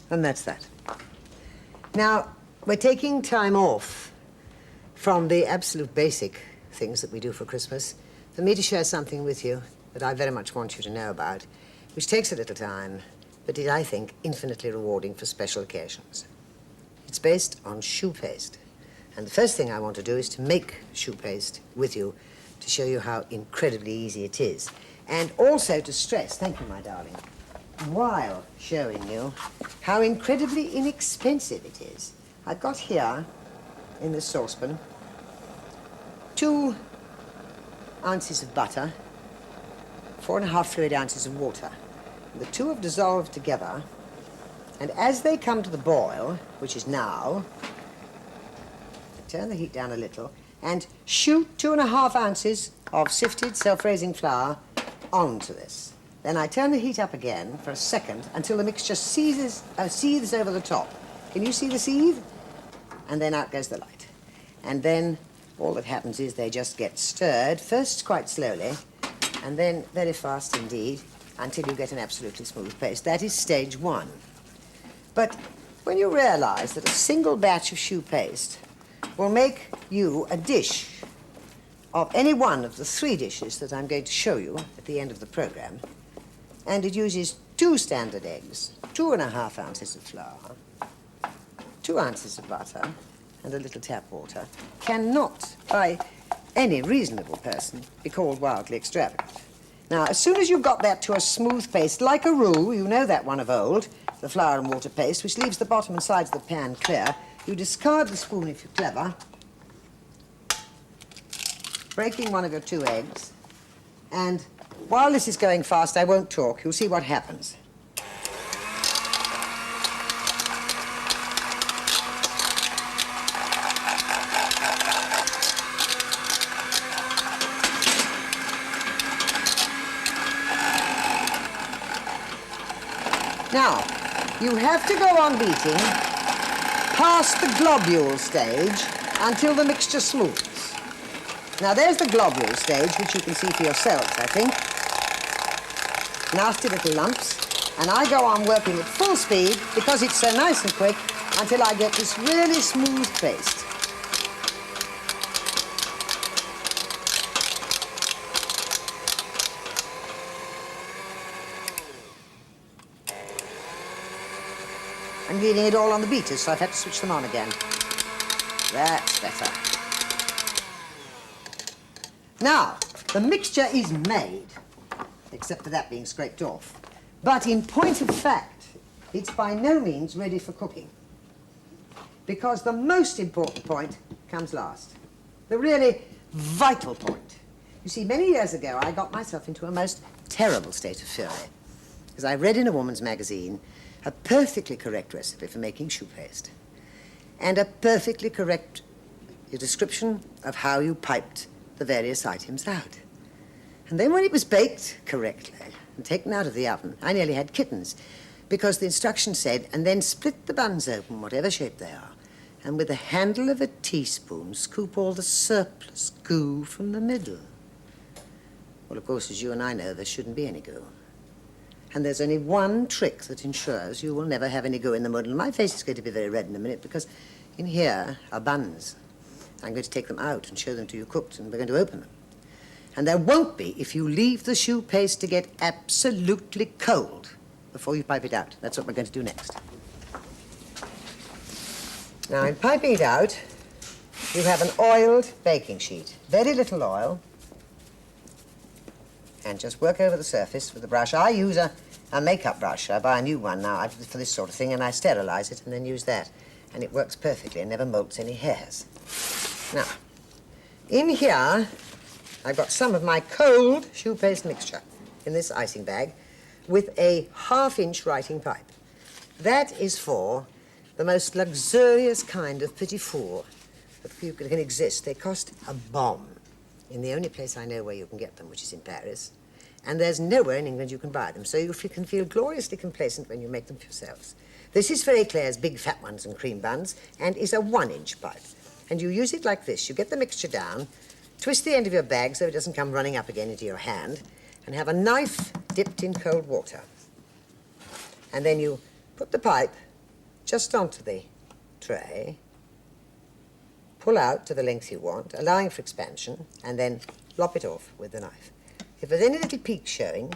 And that's that. Now, we're taking time off from the absolute basic things that we do for Christmas for me to share something with you that I very much want you to know about, which takes a little time, but is, I think, infinitely rewarding for special occasions. It's based on shoe paste. And the first thing I want to do is to make shoe paste with you to show you how incredibly easy it is. And also to stress, thank you, my darling, while showing you how incredibly inexpensive it is. I've got here, in this saucepan, 2 ounces of butter, 4½ fluid ounces of water. The two have dissolved together, and as they come to the boil, which is now, turn the heat down a little, and shoot 2½ ounces of sifted self-raising flour onto this. Then I turn the heat up again for a second until the mixture seethes over the top. Can you see the seethe? And then out goes the light. And then all that happens is they just get stirred, first quite slowly, and then very fast indeed, until you get an absolutely smooth paste. That is stage 1. But when you realize that a single batch of shoe paste will make you a dish of any one of the 3 dishes that I'm going to show you at the end of the program, and it uses 2 standard eggs, 2½ ounces of flour, 2 ounces of butter, and a little tap water, cannot, by any reasonable person, be called wildly extravagant. Now, as soon as you've got that to a smooth paste, like a roux, you know that one of old, the flour and water paste, which leaves the bottom and sides of the pan clear, you discard the spoon if you're clever, breaking one of your 2 eggs, and while this is going fast, I won't talk. You'll see what happens. Now, you have to go on beating past the globule stage until the mixture smooths. Now, there's the globule stage, which you can see for yourselves, I think. Nasty little lumps. And I go on working at full speed, because it's so nice and quick, until I get this really smooth paste. I'm leaving it all on the beaters, so I've had to switch them on again. That's better. Now, the mixture is made, except for that being scraped off. But in point of fact, it's by no means ready for cooking, because the most important point comes last. The really vital point. You see, many years ago, I got myself into a most terrible state of fury, because I read in a woman's magazine a perfectly correct recipe for making shoe paste, and a perfectly correct description of how you piped the various items out. And then when it was baked correctly and taken out of the oven, I nearly had kittens, because the instructions said, and then split the buns open, whatever shape they are, and with the handle of a teaspoon, scoop all the surplus goo from the middle. Well, of course, as you and I know, there shouldn't be any goo. And there's only one trick that ensures you will never have any goo in the middle. My face is going to be very red in a minute, because in here are buns. I'm going to take them out and show them to you cooked, and we're going to open them. And there won't be if you leave the shoe paste to get absolutely cold before you pipe it out. That's what we're going to do next. Now, in piping it out, you have an oiled baking sheet. Very little oil. And just work over the surface with the brush. I use a makeup brush. I buy a new one now for this sort of thing, and I sterilize it and then use that. And it works perfectly and never molts any hairs. Now, in here, I've got some of my cold shoe paste mixture in this icing bag with a 1/2-inch writing pipe. That is for the most luxurious kind of petit four that can exist. They cost a bomb in the only place I know where you can get them, which is in Paris. And there's nowhere in England you can buy them, so you can feel gloriously complacent when you make them for yourselves. This is for eclairs, big fat ones and cream buns, and is a 1-inch pipe. And you use it like this. You get the mixture down, twist the end of your bag so it doesn't come running up again into your hand, and have a knife dipped in cold water. And then you put the pipe just onto the tray, pull out to the length you want, allowing for expansion, and then lop it off with the knife. If there's any little peak showing,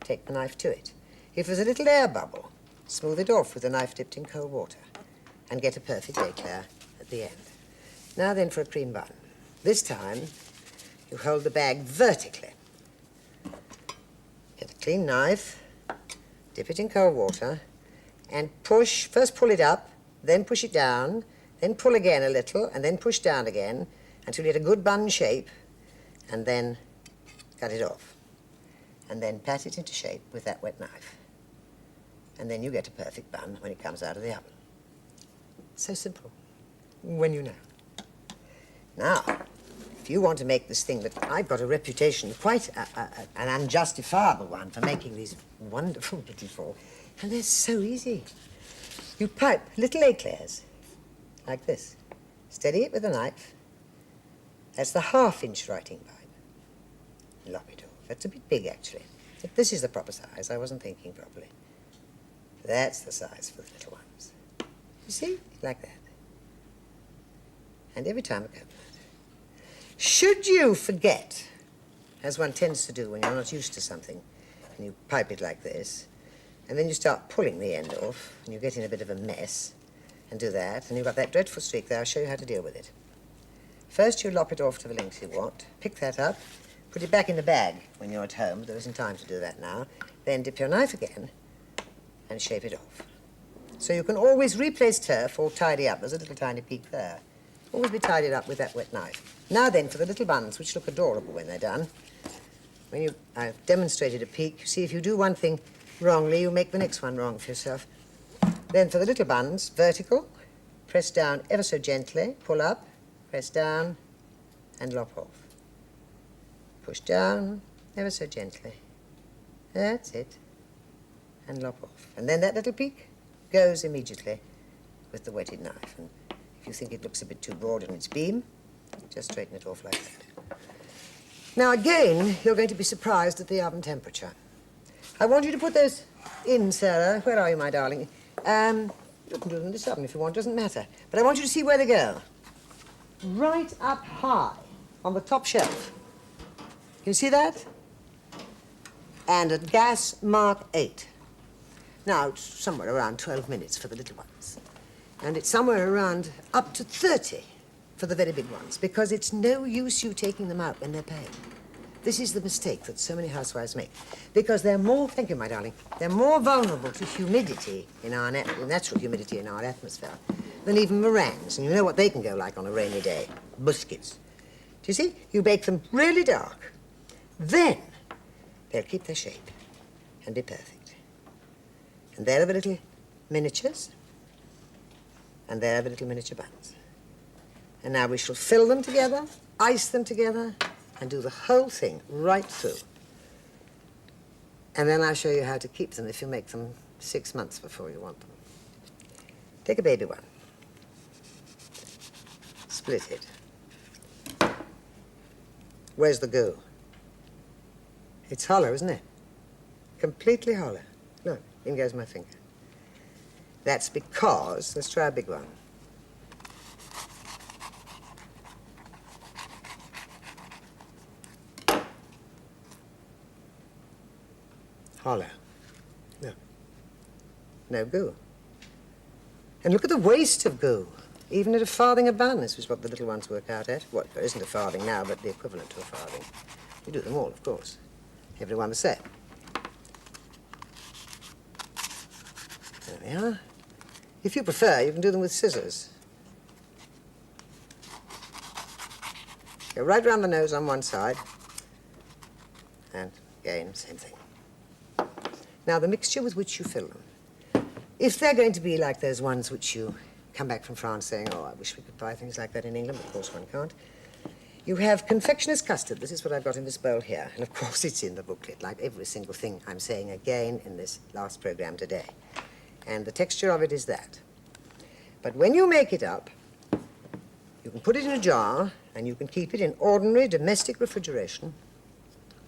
take the knife to it. If there's a little air bubble, smooth it off with the knife dipped in cold water and get a perfect éclair at the end. Now then for a cream bun. This time, you hold the bag vertically. Get a clean knife, dip it in cold water, and push. First pull it up, then push it down, then pull again a little, and then push down again until you get a good bun shape, and then cut it off. And then pat it into shape with that wet knife. And then you get a perfect bun when it comes out of the oven. So simple, when you know. Now, if you want to make this thing that I've got a reputation, quite an unjustifiable one, for making these wonderful petit fours, and they're so easy. You pipe little éclairs, like this. Steady it with a knife. That's the half-inch writing pipe. Lop it off. That's a bit big, actually. If this is the proper size, I wasn't thinking properly. That's the size for the little ones. You see? Like that. And every time a coconut. Should you forget, as one tends to do when you're not used to something, and you pipe it like this, and then you start pulling the end off, and you get in a bit of a mess, and do that, and you've got that dreadful streak there, I'll show you how to deal with it. First, you lop it off to the length you want, pick that up, put it back in the bag when you're at home. There isn't time to do that now. Then dip your knife again and shape it off. So you can always replace turf or tidy up. There's a little tiny peak there. Always be tidied up with that wet knife. Now then, for the little buns, which look adorable when they're done. I've demonstrated a peak. You see, if you do one thing wrongly, you make the next one wrong for yourself. Then for the little buns, vertical, press down ever so gently, pull up, press down, and lop off. Push down ever so gently. That's it. And lop off. And then that little peak goes immediately with the wetted knife. And if you think it looks a bit too broad in its beam, just straighten it off like that. Now again, you're going to be surprised at the oven temperature. I want you to put those in, Sarah. Where are you, my darling? You can do them in this oven if you want, doesn't matter. But I want you to see where they go. Right up high on the top shelf. Can you see that? And at gas mark 8. Now, it's somewhere around 12 minutes for the little ones. And it's somewhere around up to 30 for the very big ones, because it's no use you taking them out when they're pale. This is the mistake that so many housewives make, because they're more, thank you, my darling, they're more vulnerable to humidity in our natural humidity in our atmosphere than even meringues. And you know what they can go like on a rainy day? Biscuits. Do you see? You bake them really dark. Then they'll keep their shape and be perfect. And there are the little miniatures, and there are the little miniature buns. And now we shall fill them together, ice them together, and do the whole thing right through. And then I'll show you how to keep them if you make them 6 months before you want them. Take a baby one. Split it. Where's the goo? It's hollow, isn't it? Completely hollow. Look, in goes my finger. That's because, let's try a big one. Hollow. No. No goo. And look at the waste of goo. Even at a farthing a bun, this is what the little ones work out at. Well, there isn't a farthing now, but the equivalent to a farthing. You do them all, of course. Everyone the same. There we are. If you prefer, you can do them with scissors. Go right round the nose on one side. And again, same thing. Now, the mixture with which you fill them. If they're going to be like those ones which you come back from France saying, oh, I wish we could buy things like that in England, but of course one can't. You have confectioner's custard. This is what I've got in this bowl here. And of course it's in the booklet, like every single thing I'm saying again in this last program today. And the texture of it is that. But when you make it up, you can put it in a jar and you can keep it in ordinary domestic refrigeration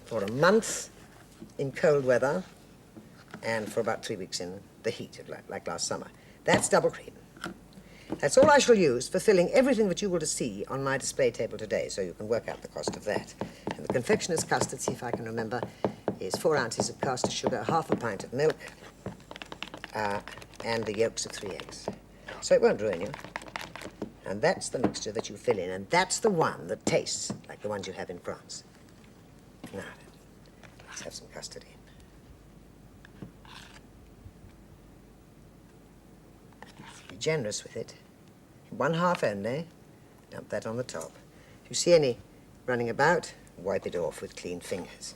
for a month in cold weather and for about 3 weeks in the heat, like last summer. That's double cream. That's all I shall use for filling everything that you will see on my display table today, so you can work out the cost of that. And the confectioner's custard, see if I can remember, is 4 ounces of caster sugar, half a pint of milk, and the yolks of 3 eggs. So it won't ruin you. And that's the mixture that you fill in, and that's the one that tastes like the ones you have in France. Now, let's have some custard in. Be generous with it. 1/2 only. Dump that on the top. If you see any running about, wipe it off with clean fingers.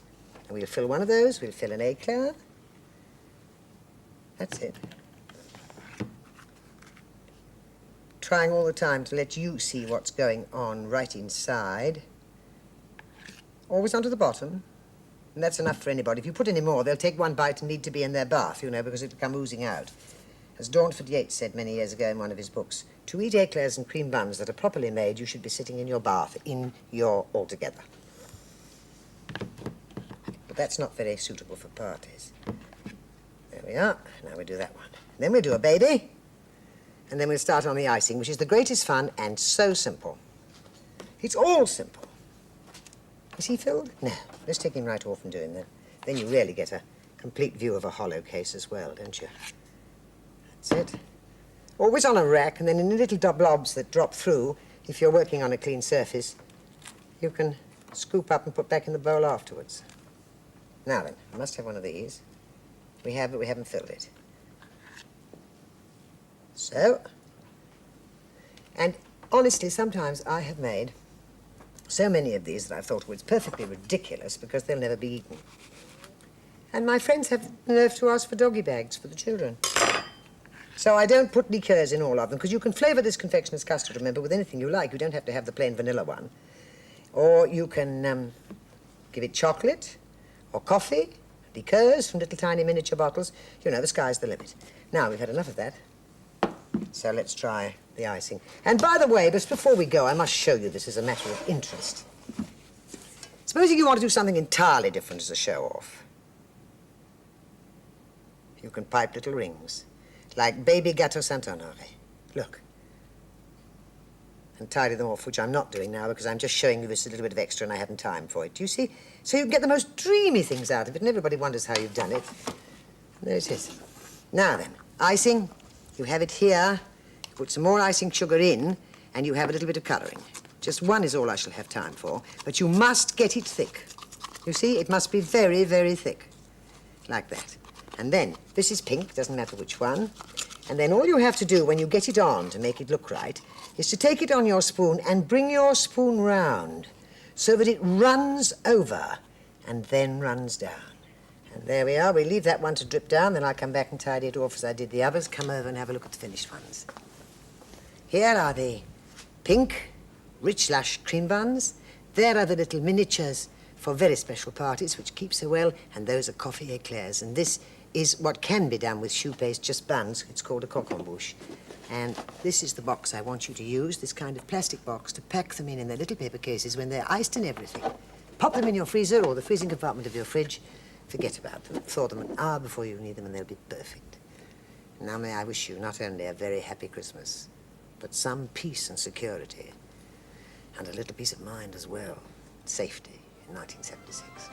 And we'll fill one of those. We'll fill an eclair. That's it. Trying all the time to let you see what's going on right inside. Always onto the bottom. And that's enough for anybody. If you put any more, they'll take one bite and need to be in their bath, you know, because it'll come oozing out. As Dawnford Yates said many years ago in one of his books, to eat eclairs and cream buns that are properly made, you should be sitting in your bath, in your altogether. But that's not very suitable for parties. There we are. Now we do that one. Then we'll do a baby. And then we'll start on the icing, which is the greatest fun and so simple. It's all simple. Is he filled? No. Let's take him right off and do him then. Then you really get a complete view of a hollow case as well, don't you? That's it. Always on a rack, and then in little blobs that drop through, if you're working on a clean surface, you can scoop up and put back in the bowl afterwards. Now then, I must have one of these. We have, but we haven't filled it. So, and honestly, sometimes I have made so many of these that I've thought, well, it's perfectly ridiculous because they'll never be eaten. And my friends have the nerve to ask for doggy bags for the children. So I don't put liqueurs in all of them, because you can flavour this confectioner's custard, remember, with anything you like. You don't have to have the plain vanilla one. Or you can give it chocolate or coffee, liqueurs from little tiny miniature bottles. You know, the sky's the limit. Now, we've had enough of that. So let's try the icing. And by the way, just before we go, I must show you this as a matter of interest. Supposing you want to do something entirely different as a show-off. You can pipe little rings, like baby Gâteau Saint-Honoré. Look. And tidy them off, which I'm not doing now because I'm just showing you this a little bit of extra and I haven't time for it. Do you see? So you can get the most dreamy things out of it and everybody wonders how you've done it. There it is. Now then, icing. You have it here. You put some more icing sugar in and you have a little bit of colouring. Just one is all I shall have time for, but you must get it thick. You see, it must be very, very thick. Like that. And then, this is pink, doesn't matter which one. And then all you have to do when you get it on to make it look right is to take it on your spoon and bring your spoon round so that it runs over and then runs down. And there we are. We leave that one to drip down, then I'll come back and tidy it off as I did the others. Come over and have a look at the finished ones. Here are the pink, rich, lush cream buns. There are the little miniatures for very special parties, which keep so well, and those are coffee eclairs. And this is what can be done with choux paste, just buns. It's called a coq-en-bouche. And this is the box I want you to use, this kind of plastic box, to pack them in their little paper cases when they're iced and everything. Pop them in your freezer or the freezing compartment of your fridge. Forget about them. Thaw them an hour before you need them and they'll be perfect. Now may I wish you not only a very happy Christmas, but some peace and security, and a little peace of mind as well. Safety in 1976.